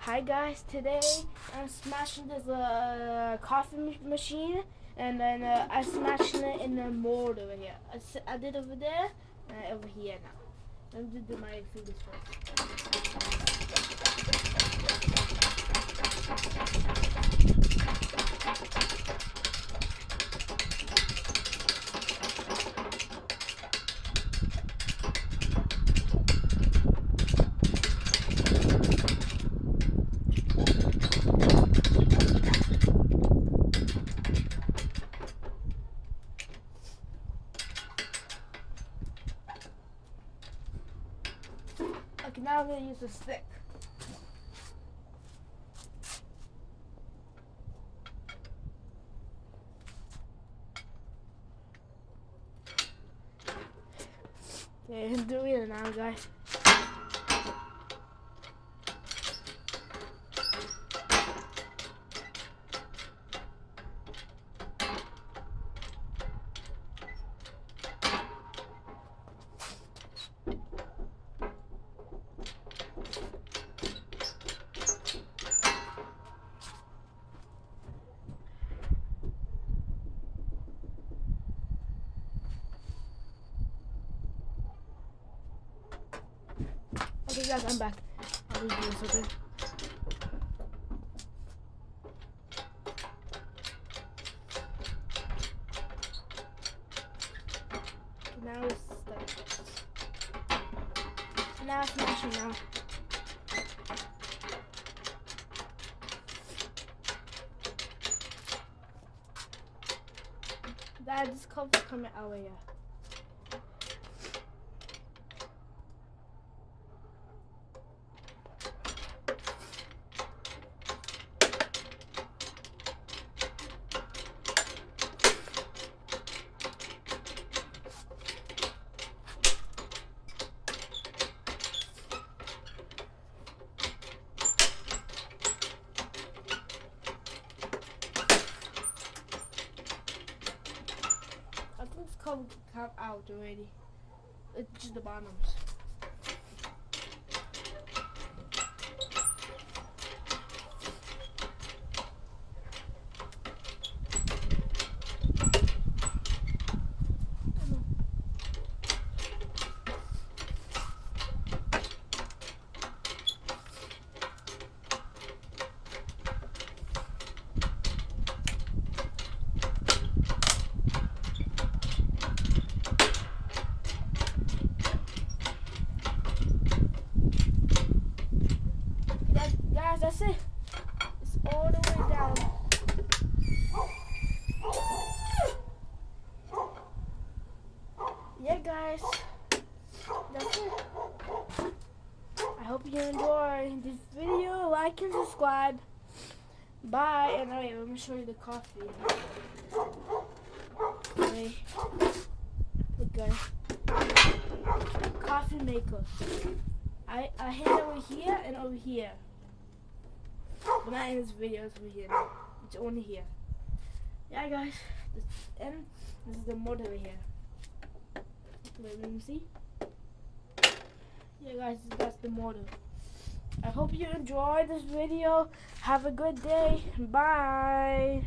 Hi guys, today I'm smashing this coffee machine, and then I'm smashing it in the mold over here. I did over there and over here now. Let me do my fingers first. Okay, now I'm going to use a stick. Okay, I'm doing it now, guys. Okay guys, I'm back. I'll be doing something. Now it's stuck. Now it's smashing now. That this cover's coming out of here. I think this cover come out already. It's just the bottoms. Guys, that's it. It's all the way down. Yeah, guys, that's it. I hope you enjoyed this video. Like and subscribe. Bye. And wait, let me show you the coffee. Wait. Look, guys. Coffee maker. I hit over here and over here. But not in this video, it's over here. It's only here. Yeah, guys. And this is the motor over here. Wait, let me see. Yeah, guys, that's the motor. I hope you enjoyed this video. Have a good day. Bye.